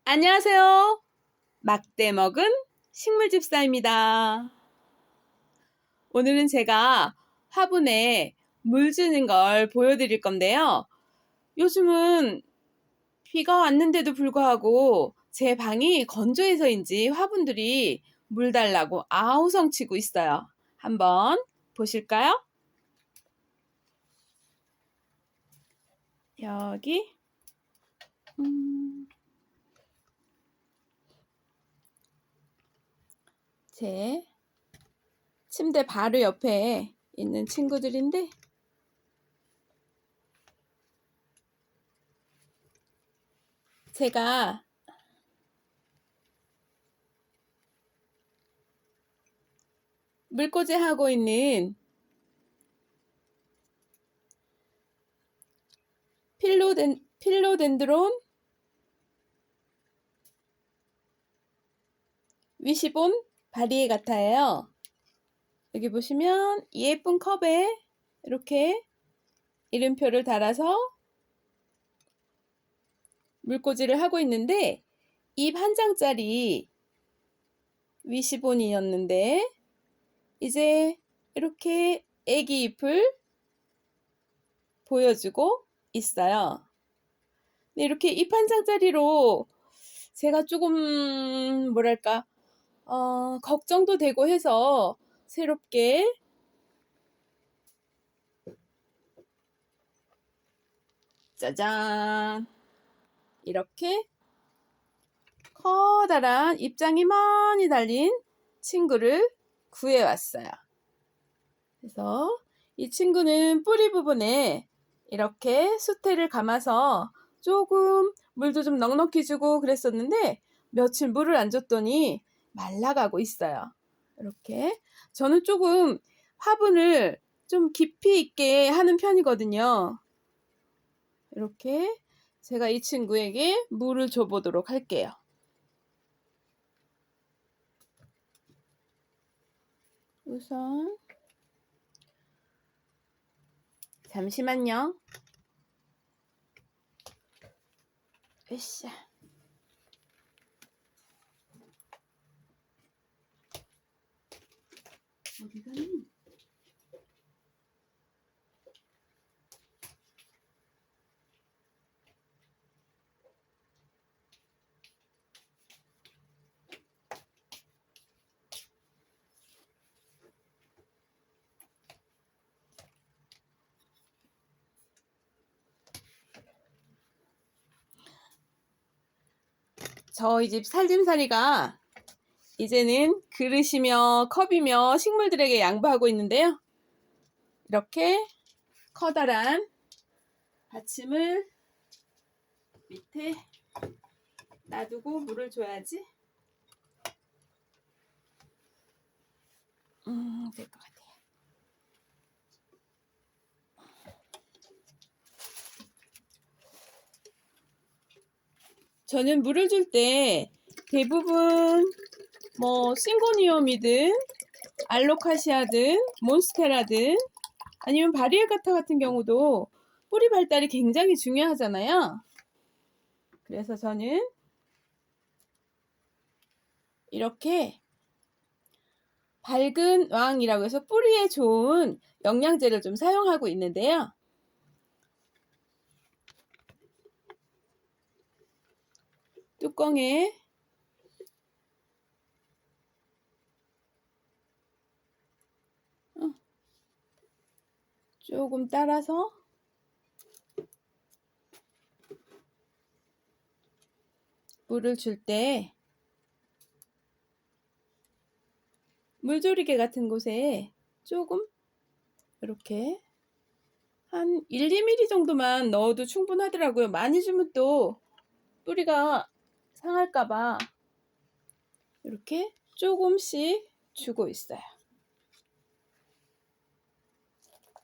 안녕하세요. 막대 먹은 식물집사입니다. 오늘은 제가 화분에 물 주는 걸 보여드릴 건데요. 요즘은 비가 왔는데도 불구하고 제 방이 건조해서인지 화분들이 물 달라고 아우성치고 있어요. 한번 보실까요? 여기 제 침대 바로 옆에 있는 친구들인데 제가 물꽂이 하고 있는 필로덴드론 위시본 바리에 같아요. 여기 보시면 예쁜 컵에 이렇게 이름표를 달아서 물꽂이를 하고 있는데 잎 한 장짜리 위시본이었는데 이제 이렇게 애기 잎을 보여주고 있어요. 이렇게 잎 한 장짜리로 제가 조금 뭐랄까 걱정도 되고 해서 새롭게 짜잔 이렇게 커다란 잎장이 많이 달린 친구를 구해왔어요. 그래서 이 친구는 뿌리 부분에 이렇게 수태를 감아서 조금 물도 좀 넉넉히 주고 그랬었는데 며칠 물을 안 줬더니 말라가고 있어요. 이렇게 저는 조금 화분을 좀 깊이 있게 하는 편이거든요. 이렇게 제가 이 친구에게 물을 줘보도록 할게요. 우선 잠시만요. 으쌰. 어디 가니? 저희 집 살림살이가 이제는 그릇이며 컵이며 식물들에게 양보하고 있는데요. 이렇게 커다란 받침을 밑에 놔두고 물을 줘야지. 될 것 같아요. 저는 물을 줄 때 대부분 싱고니움이든 알로카시아든 몬스테라든 아니면 바리에가타 같은 경우도 뿌리 발달이 굉장히 중요하잖아요. 그래서 저는 이렇게 밝은 왕이라고 해서 뿌리에 좋은 영양제를 좀 사용하고 있는데요. 뚜껑에 조금 따라서 물을 줄 때 물조리개 같은 곳에 조금 이렇게 한 1, 2mm 정도만 넣어도 충분하더라고요. 많이 주면 또 뿌리가 상할까봐 이렇게 조금씩 주고 있어요.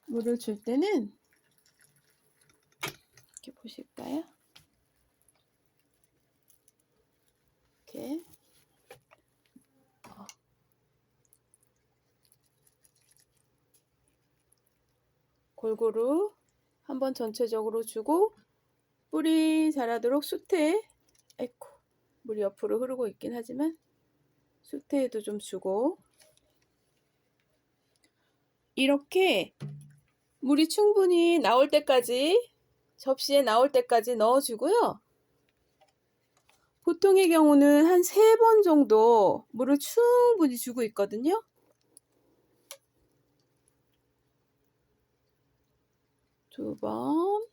물을 줄 때는 이렇게 보실까요? 이렇게 골고루 한번 전체적으로 주고 뿌리 자라도록 수태 물이 옆으로 흐르고 있긴 하지만 수태에도 좀 주고, 이렇게 물이 충분히 나올 때까지, 접시에 나올 때까지 넣어주고요. 보통의 경우는 한 3번 정도 물을 충분히 주고 있거든요. 두 번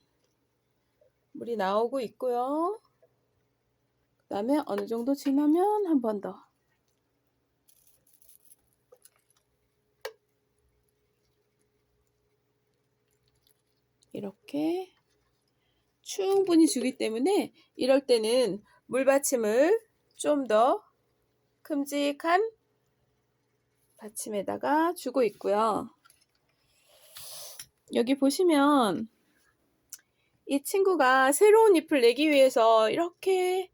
물이 나오고 있고요. 그 다음에 어느 정도 지나면 한 번 더. 이렇게 충분히 주기 때문에 이럴 때는 물받침을 좀 더 큼직한 받침에다가 주고 있고요. 여기 보시면 이 친구가 새로운 잎을 내기 위해서 이렇게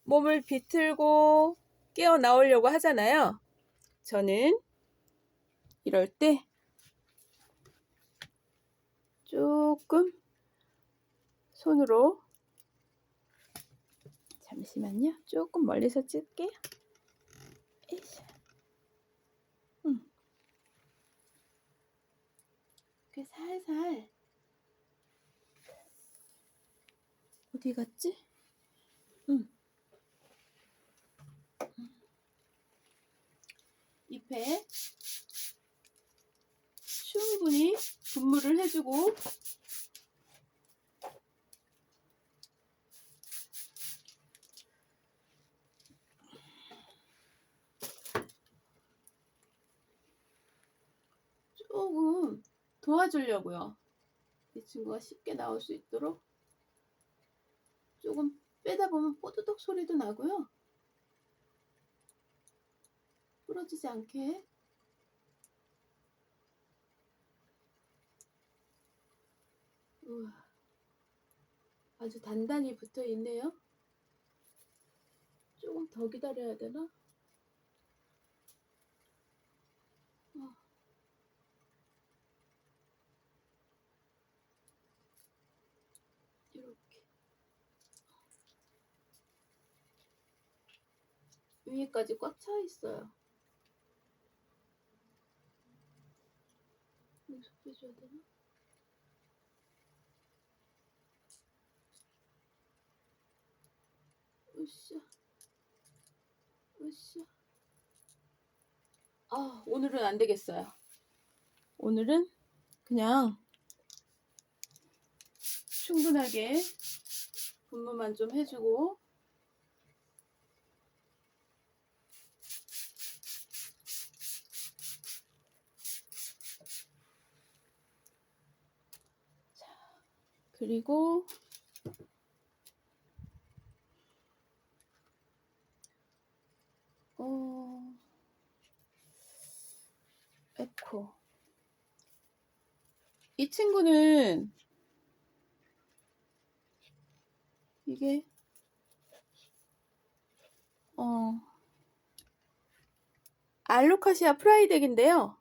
몸을 비틀고 깨어 나오려고 하잖아요. 저는 이럴 때 조금 손으로, 잠시만요. 조금 멀리서 찍을게요. 이렇게 살살, 어디 갔지? 잎에 충분히 분무를 해주고, 조금 도와주려고요. 이 친구가 쉽게 나올 수 있도록 조금 빼다 보면 뽀드덕 소리도 나고요. 부러지지 않게. 우와, 아주 단단히 붙어 있네요. 조금 더 기다려야 되나? 이렇게 위에까지 꽉 차 있어요. 여기서 빼줘야 되나? 으쌰, 으쌰. 아, 오늘은 안 되겠어요. 오늘은 그냥 충분하게 분무만 좀 해주고, 자, 그리고 에코. 이 친구는 이게 알로카시아 프라이덱인데요.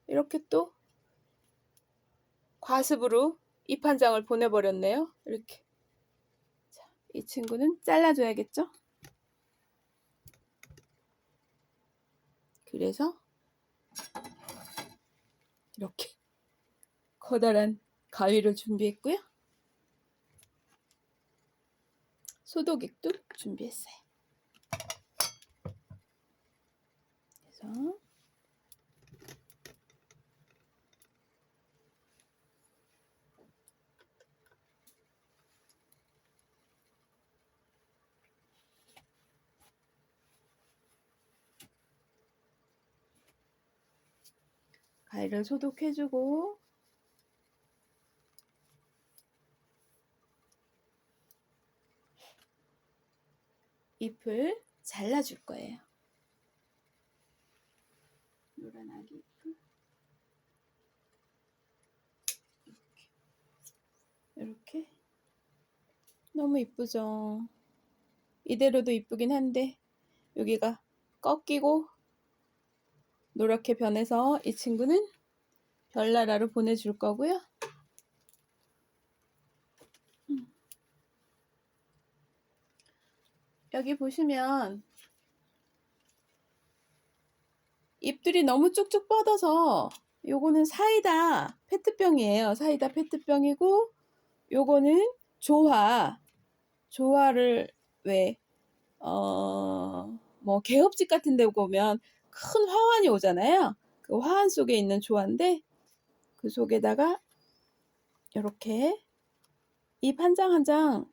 이렇게 또 과습으로 잎 한 장을 보내버렸네요. 이렇게. 자, 이 친구는 잘라줘야겠죠? 그래서 이렇게 커다란 가위를 준비했고요. 소독액도 준비했어요. 그래서 가위를 소독해주고, 잎을 잘라줄 거예요. 노란 아기 잎을 이렇게. 너무 이쁘죠? 이대로도 이쁘긴 한데 여기가 꺾이고 노랗게 변해서 이 친구는 별나라로 보내줄 거고요. 여기 보시면 잎들이 너무 쭉쭉 뻗어서 요거는 사이다 페트병이에요. 사이다 페트병이고 요거는 조화를 왜 뭐 개업집 같은 데 보면 큰 화환이 오잖아요. 그 화환 속에 있는 조화인데 그 속에다가 이렇게 잎 한 장 한 장,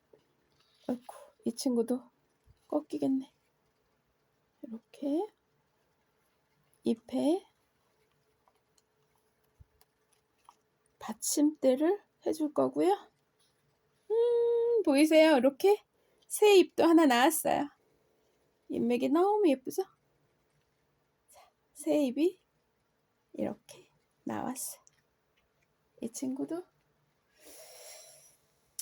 아이고 이 친구도 꺾이겠네. 이렇게 잎에 받침대를 해줄 거고요. 보이세요? 이렇게 새 잎도 하나 나왔어요. 잎맥이 너무 예쁘죠? 새 잎이 이렇게 나왔어요. 이 친구도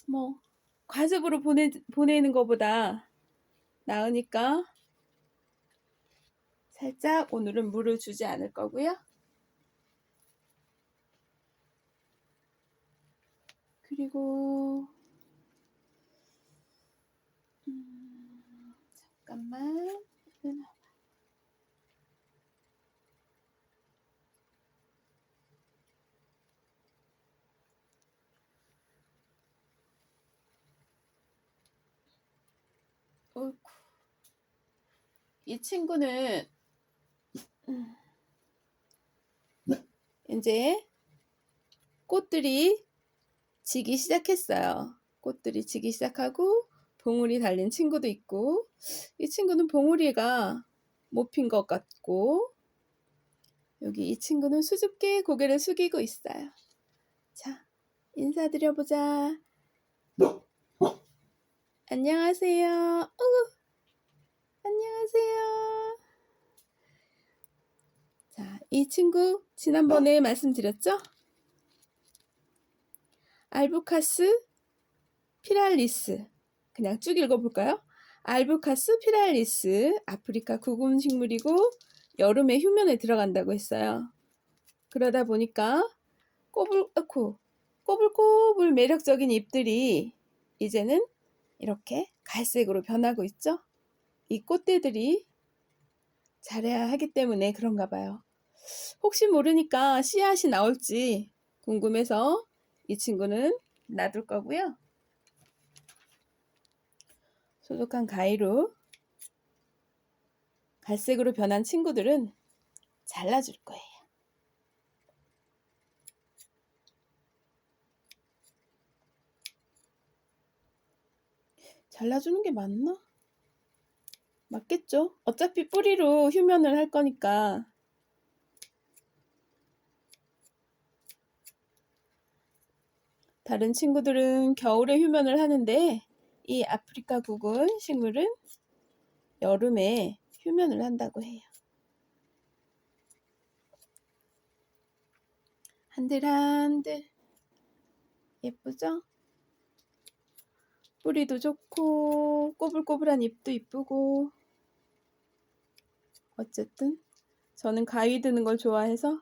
뭐 과습으로 보내는 것보다 나으니까 살짝 오늘은 물을 주지 않을 거고요. 그리고 잠깐만 어이구. 이 친구는 이제 꽃들이 지기 시작했어요. 꽃들이 지기 시작하고 봉우리 달린 친구도 있고 이 친구는 봉우리가 못 핀 것 같고 여기 이 친구는 수줍게 고개를 숙이고 있어요. 자, 인사드려보자. 안녕하세요. 안녕하세요. 자, 이 친구 지난번에 말씀드렸죠? 알부카스 피랄리스. 그냥 쭉 읽어볼까요? 알부카스 피랄리스, 아프리카 구근식물이고 여름에 휴면에 들어간다고 했어요. 그러다 보니까 꼬불꼬불 매력적인 잎들이 이제는 이렇게 갈색으로 변하고 있죠. 이 꽃대들이 잘해야 하기 때문에 그런가 봐요. 혹시 모르니까 씨앗이 나올지 궁금해서 이 친구는 놔둘 거고요. 소독한 가위로 갈색으로 변한 친구들은 잘라줄 거예요. 잘라주는 게 맞나? 맞겠죠? 어차피 뿌리로 휴면을 할 거니까. 다른 친구들은 겨울에 휴면을 하는데 이 아프리카 구근 식물은 여름에 휴면을 한다고 해요. 한들한들 예쁘죠? 뿌리도 좋고 꼬불꼬불한 잎도 이쁘고 어쨌든 저는 가위 드는 걸 좋아해서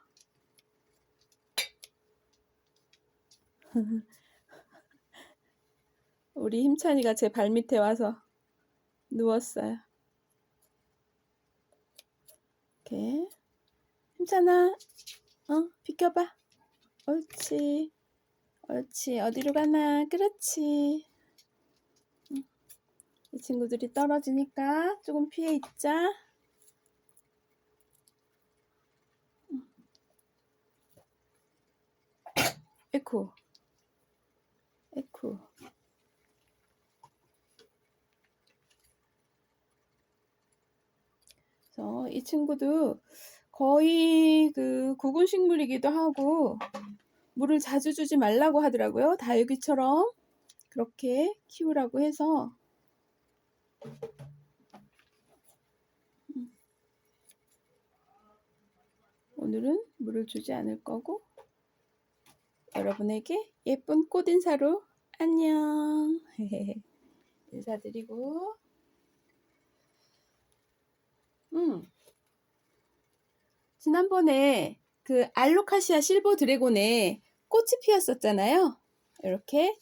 우리 힘찬이가 제 발밑에 와서 누웠어요. 이렇게 힘찬아 비켜봐. 옳지 옳지 어디로 가나. 그렇지. 이 친구들이 떨어지니까 조금 피해 있자. 에코 그래서 이 친구도 거의 그 구근식물이기도 하고 물을 자주 주지 말라고 하더라고요. 다육이처럼 그렇게 키우라고 해서 오늘은 물을 주지 않을 거고 여러분에게 예쁜 꽃인사로 안녕 인사드리고 지난번에 그 알로카시아 실버 드래곤에 꽃이 피었었잖아요. 이렇게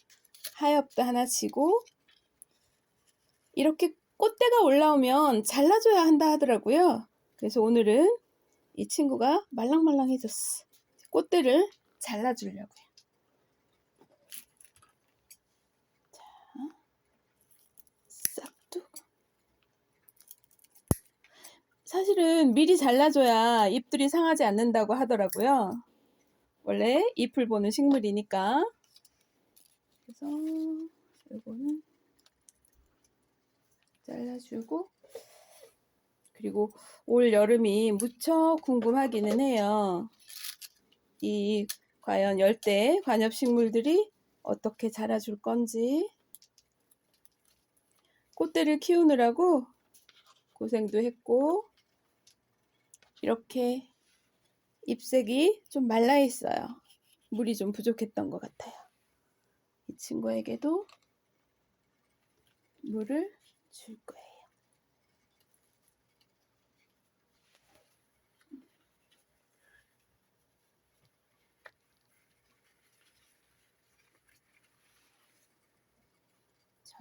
하엽도 하나 지고 이렇게 꽃대가 올라오면 잘라줘야 한다 하더라고요. 그래서 오늘은 이 친구가 말랑말랑해졌어. 꽃대를 잘라주려고요. 자, 싹둑. 사실은 미리 잘라줘야 잎들이 상하지 않는다고 하더라고요. 원래 잎을 보는 식물이니까. 그래서 이거는 잘라주고, 그리고 올 여름이 무척 궁금하기는 해요. 이 과연 열대 관엽식물들이 어떻게 자라줄 건지. 꽃대를 키우느라고 고생도 했고, 이렇게 잎색이 좀 말라 있어요. 물이 좀 부족했던 것 같아요. 이 친구에게도 물을 줄 거예요. 자,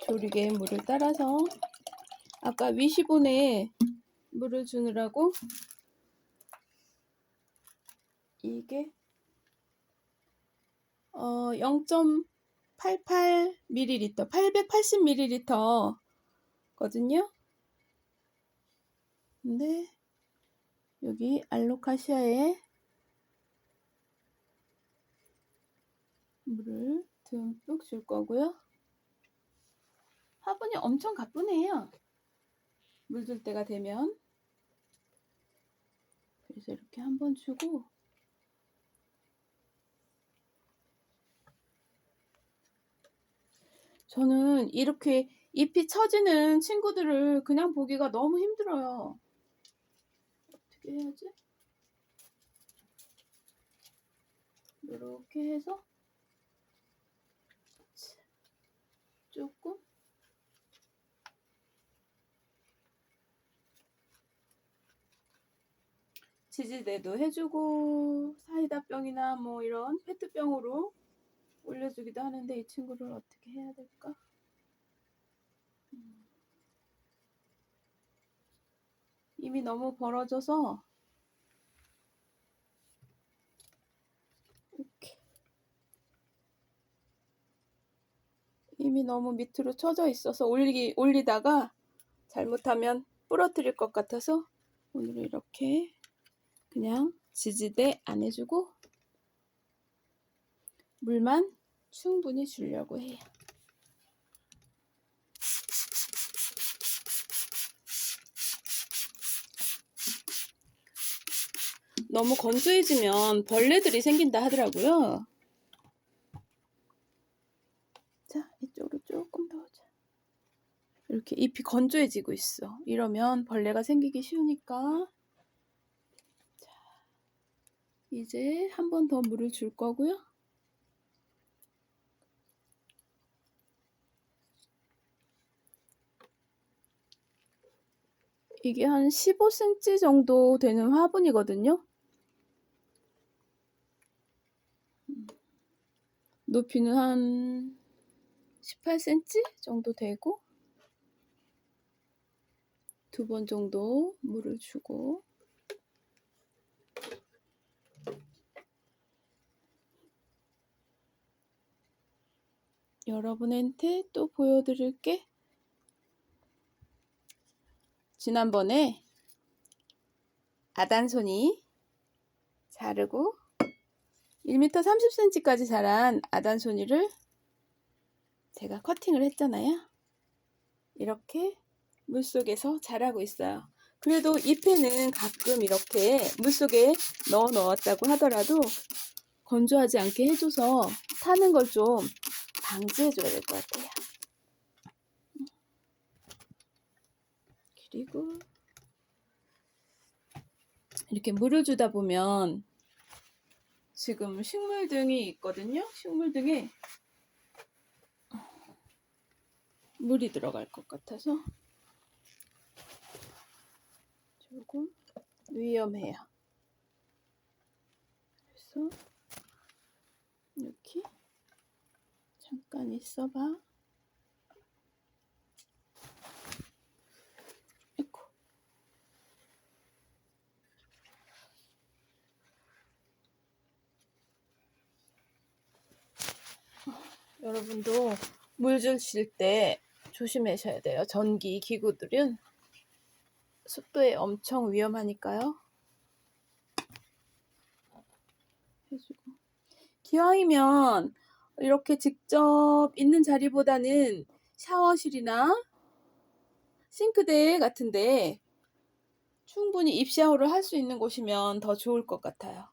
조리개에 물을 따라서 아까 위시본에 물을 주느라고 이게 0.88ml, 880ml 거든요. 근데 여기 알로카시아에 물을 듬뿍 줄 거고요. 화분이 엄청 가뿐해요. 물 줄 때가 되면. 그래서 이렇게 한번 주고, 저는 이렇게 잎이 처지는 친구들을 그냥 보기가 너무 힘들어요. 어떻게 해야지? 이렇게 해서 조금 지지대도 해주고, 사이다병이나 뭐 이런 페트병으로 올려주기도 하는데, 이 친구를 어떻게 해야 될까? 이미 너무 벌어져서 이렇게 이미 너무 밑으로 처져 있어서 올리다가 잘못하면 부러뜨릴 것 같아서 오늘 이렇게 그냥 지지대 안 해주고 물만 충분히 주려고 해요. 너무 건조해지면 벌레들이 생긴다 하더라고요. 자, 이쪽으로 조금 더 오자. 이렇게 잎이 건조해지고 있어. 이러면 벌레가 생기기 쉬우니까. 자, 이제 한 번 더 물을 줄 거고요. 이게 한 15cm 정도 되는 화분이거든요. 높이는 한 18cm 정도 되고, 2번 정도 물을 주고, 여러분한테 또 보여드릴게. 지난번에 아단손이 자르고 1m 30cm까지 자란 아단손이를 제가 커팅을 했잖아요. 이렇게 물속에서 자라고 있어요. 그래도 잎에는 가끔 이렇게 물속에 넣어 넣었다고 하더라도 건조하지 않게 해줘서 타는 걸 좀 방지해줘야 될 것 같아요. 그리고 이렇게 물을 주다 보면 지금 식물등이 있거든요. 식물등에 물이 들어갈 것 같아서 조금 위험해요. 그래서 이렇게 잠깐 있어봐. 아이고. 여러분도 물 주실 때 조심하셔야 돼요. 전기 기구들은 습도에 엄청 위험하니까요. 해주고. 기왕이면 이렇게 직접 있는 자리보다는 샤워실이나 싱크대 같은데 충분히 입샤워를 할 수 있는 곳이면 더 좋을 것 같아요.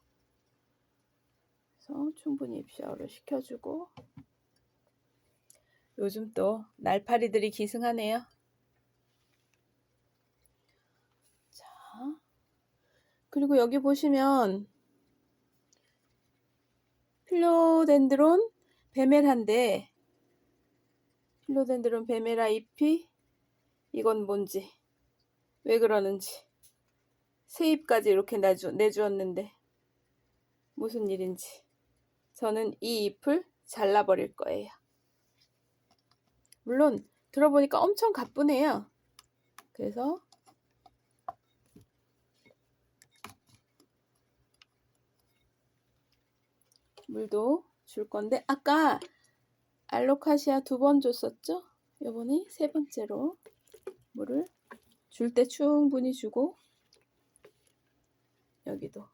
그래서 충분히 입샤워를 시켜주고. 요즘 또 날파리들이 기승하네요. 자, 그리고 여기 보시면 필로덴드론 베메라인데, 필로덴드론 베메라 잎이 이건 뭔지, 왜 그러는지, 새 잎까지 이렇게 내주었는데 무슨 일인지 저는 이 잎을 잘라버릴 거예요. 물론 들어보니까 엄청 가뿐해요. 그래서 물도 줄 건데, 아까 알로카시아 2번 줬었죠? 이번에 3번째로 물을 줄 때 충분히 주고, 여기도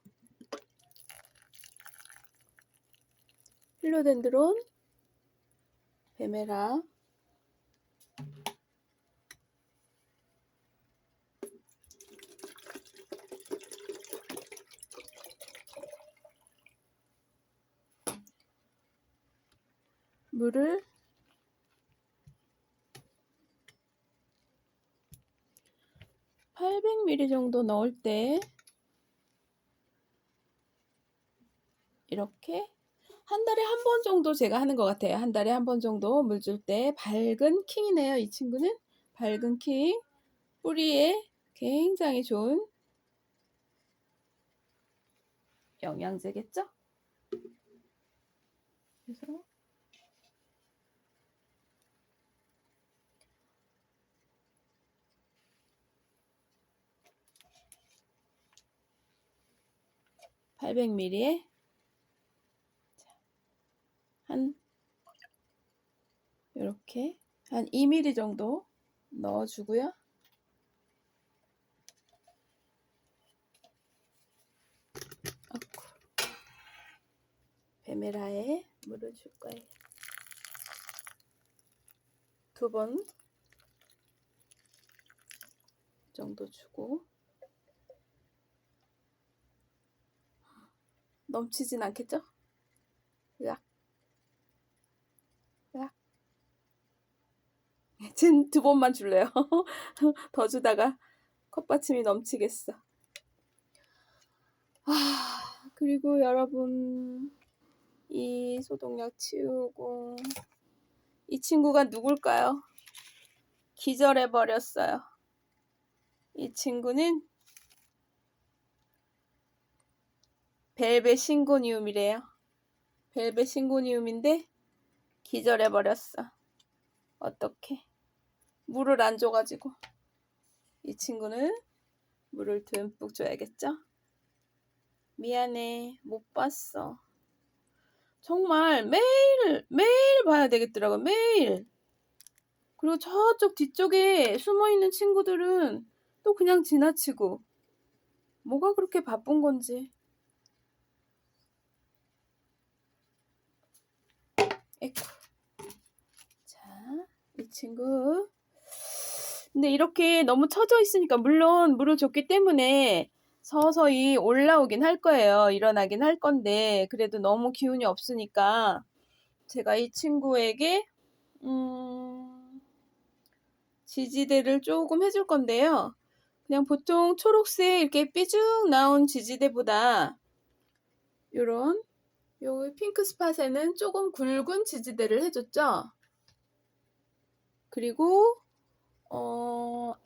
필로덴드론 베메라 물을 800ml 정도 넣을 때 이렇게 한 달에 한 번 정도 제가 하는 것 같아요. 한 달에 한 번 정도 물 줄 때. 밝은 킹이네요. 이 친구는 밝은 킹. 뿌리에 굉장히 좋은 영양제겠죠? 그래서 (800ml에) 한 이렇게 한 2ml 정도 넣어주고요. 베메라에 물을 줄 거예요. 2번 정도 주고. 넘치진 않겠죠? 으악. 으악. 진 2번만 줄래요. 더 주다가 컵받침이 넘치겠어. 그리고 여러분, 이 소독약 치우고, 이 친구가 누굴까요? 기절해버렸어요. 이 친구는 벨벳 싱고니움이래요. 벨벳 싱고니움인데 기절해버렸어. 어떡해. 물을 안 줘가지고. 이 친구는 물을 듬뿍 줘야겠죠? 미안해, 못 봤어. 정말 매일 봐야 되겠더라고. 매일. 그리고 저쪽 뒤쪽에 숨어있는 친구들은 또 그냥 지나치고. 뭐가 그렇게 바쁜 건지. 에쿠. 자, 이 친구. 근데 이렇게 너무 처져 있으니까, 물론 물을 줬기 때문에 서서히 올라오긴 할 거예요. 일어나긴 할 건데, 그래도 너무 기운이 없으니까 제가 이 친구에게 지지대를 조금 해줄 건데요. 그냥 보통 초록색 이렇게 삐죽 나온 지지대보다 요런 요 핑크 스팟에는 조금 굵은 지지대를 해줬죠. 그리고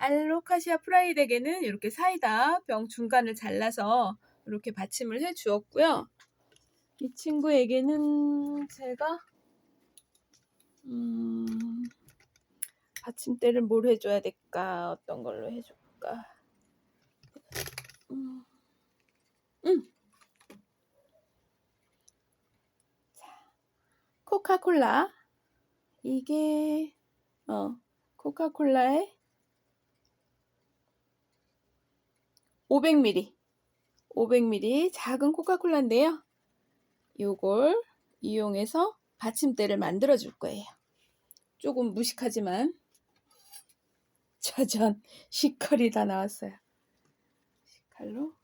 알로카시아 프라이덱에는 이렇게 사이다 병 중간을 잘라서 이렇게 받침을 해 주었고요. 이 친구에게는 제가 받침대를 뭘 해줘야 될까? 어떤 걸로 해줄까? 코카콜라. 이게 코카콜라의 500ml 작은 코카콜라인데요. 요걸 이용해서 받침대를 만들어 줄 거예요. 조금 무식하지만 짜잔, 시컬이 다 나왔어요. 시칼로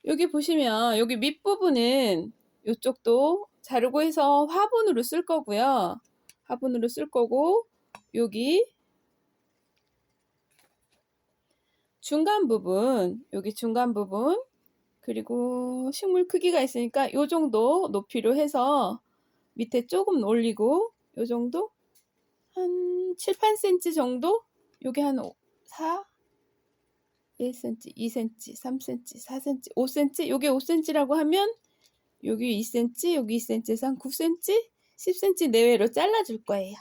여기 보시면 여기 밑부분은 이쪽도 자르고 해서 화분으로 쓸 거고요. 화분으로 쓸 거고 여기 중간 부분, 여기 중간 부분 그리고 식물 크기가 있으니까 요 정도 높이로 해서 밑에 조금 올리고 요 정도 한 7, 8cm 정도 요게 한 4, 1cm, 2cm, 3cm, 4cm, 5cm 요게 5cm라고 하면 여기 2cm, 여기 2cm에서 한 9cm, 10cm 내외로 잘라줄 거예요.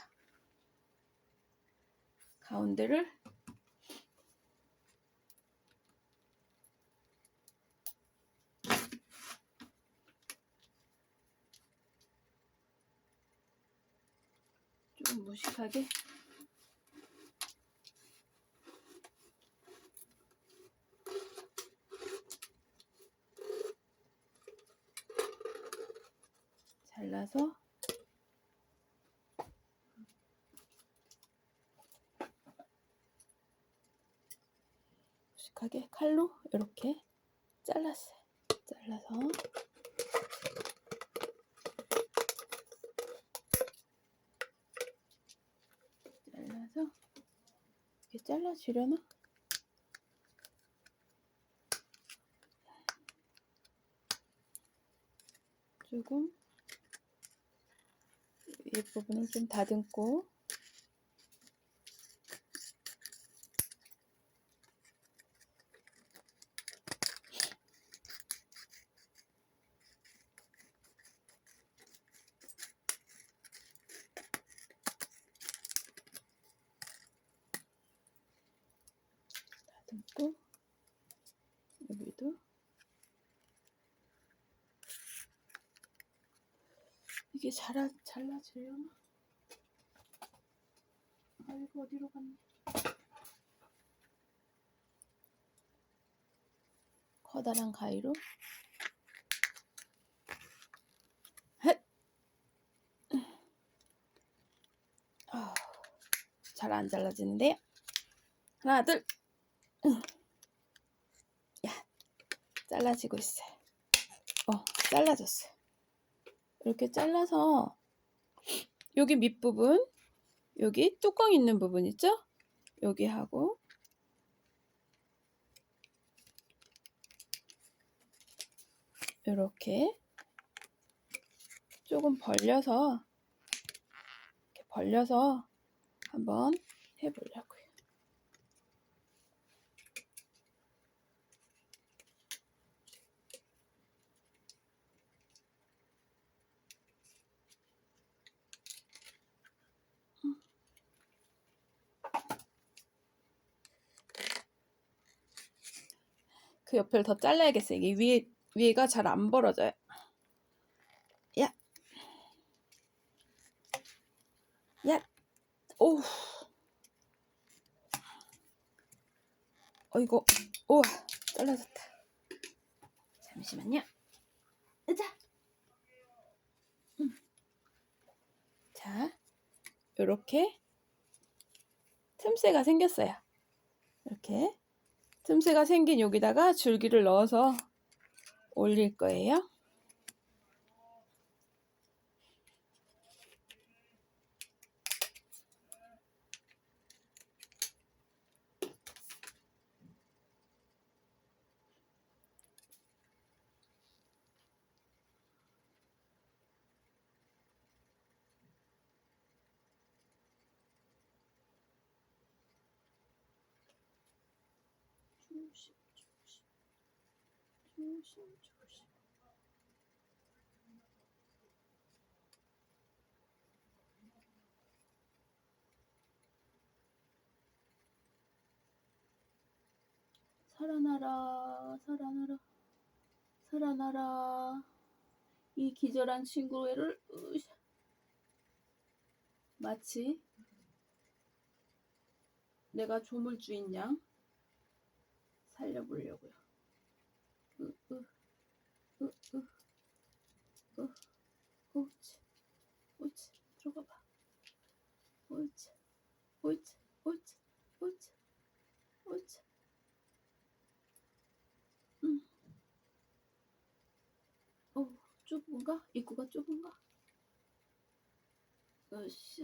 가운데를 좀 무식하게 잘라서 무식하게 칼로 이렇게 잘랐어요. 잘라서 이렇게 잘라주려나? 조금 이 부분을 좀 다듬고 여기도 이게 잘라지려나? 아 이거 어디로 갔니? 커다란 가위로 잘 안 잘라지는데요. 하나 둘 야 잘라지고 있어요. 잘라졌어요. 이렇게 잘라서 여기 밑부분 여기 뚜껑 있는 부분 있죠? 여기 하고 이렇게 조금 벌려서 이렇게 벌려서 한번 해보려고요. 그 옆을 더 잘라야겠어요. 이게 위에가 잘 안 벌어져요. 야, 야, 오, 이거, 우와, 잘라졌다. 잠시만요. 자, 자, 요렇게 틈새가 생겼어요. 이렇게 틈새가 생긴 여기다가 줄기를 넣어서 올릴 거예요. 조심, 조심. 살아나라, 살아나라, 살아나라. 이 기절한 친구를 마치 내가 조물주인 양 살려보려고요. 옳지, 옳지, 들어가봐. 옳지, 옳지, 옳지, 옳지, 옳지. 좁은가? 입구가 좁은가? 으쌰.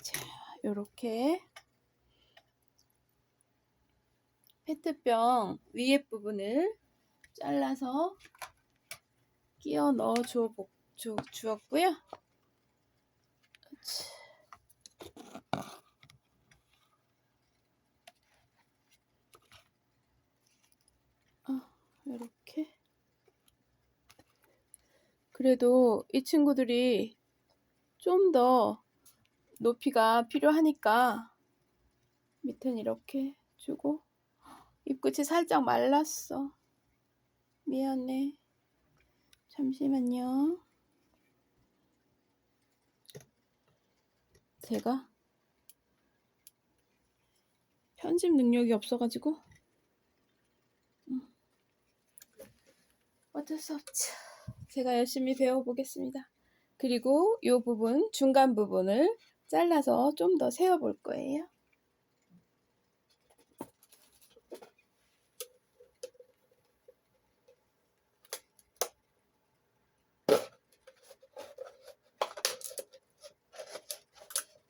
자, 요렇게 페트병 위에 부분을 잘라서 끼워 넣어 주었고요. 이렇게. 그래도 이 친구들이 좀 더 높이가 필요하니까 밑은 이렇게 주고, 입끝이 살짝 말랐어. 미안해. 잠시만요. 제가 편집 능력이 없어가지고 어쩔 수 없죠. 제가 열심히 배워보겠습니다. 그리고 이 부분, 중간 부분을 잘라서 좀 더 세워볼 거예요.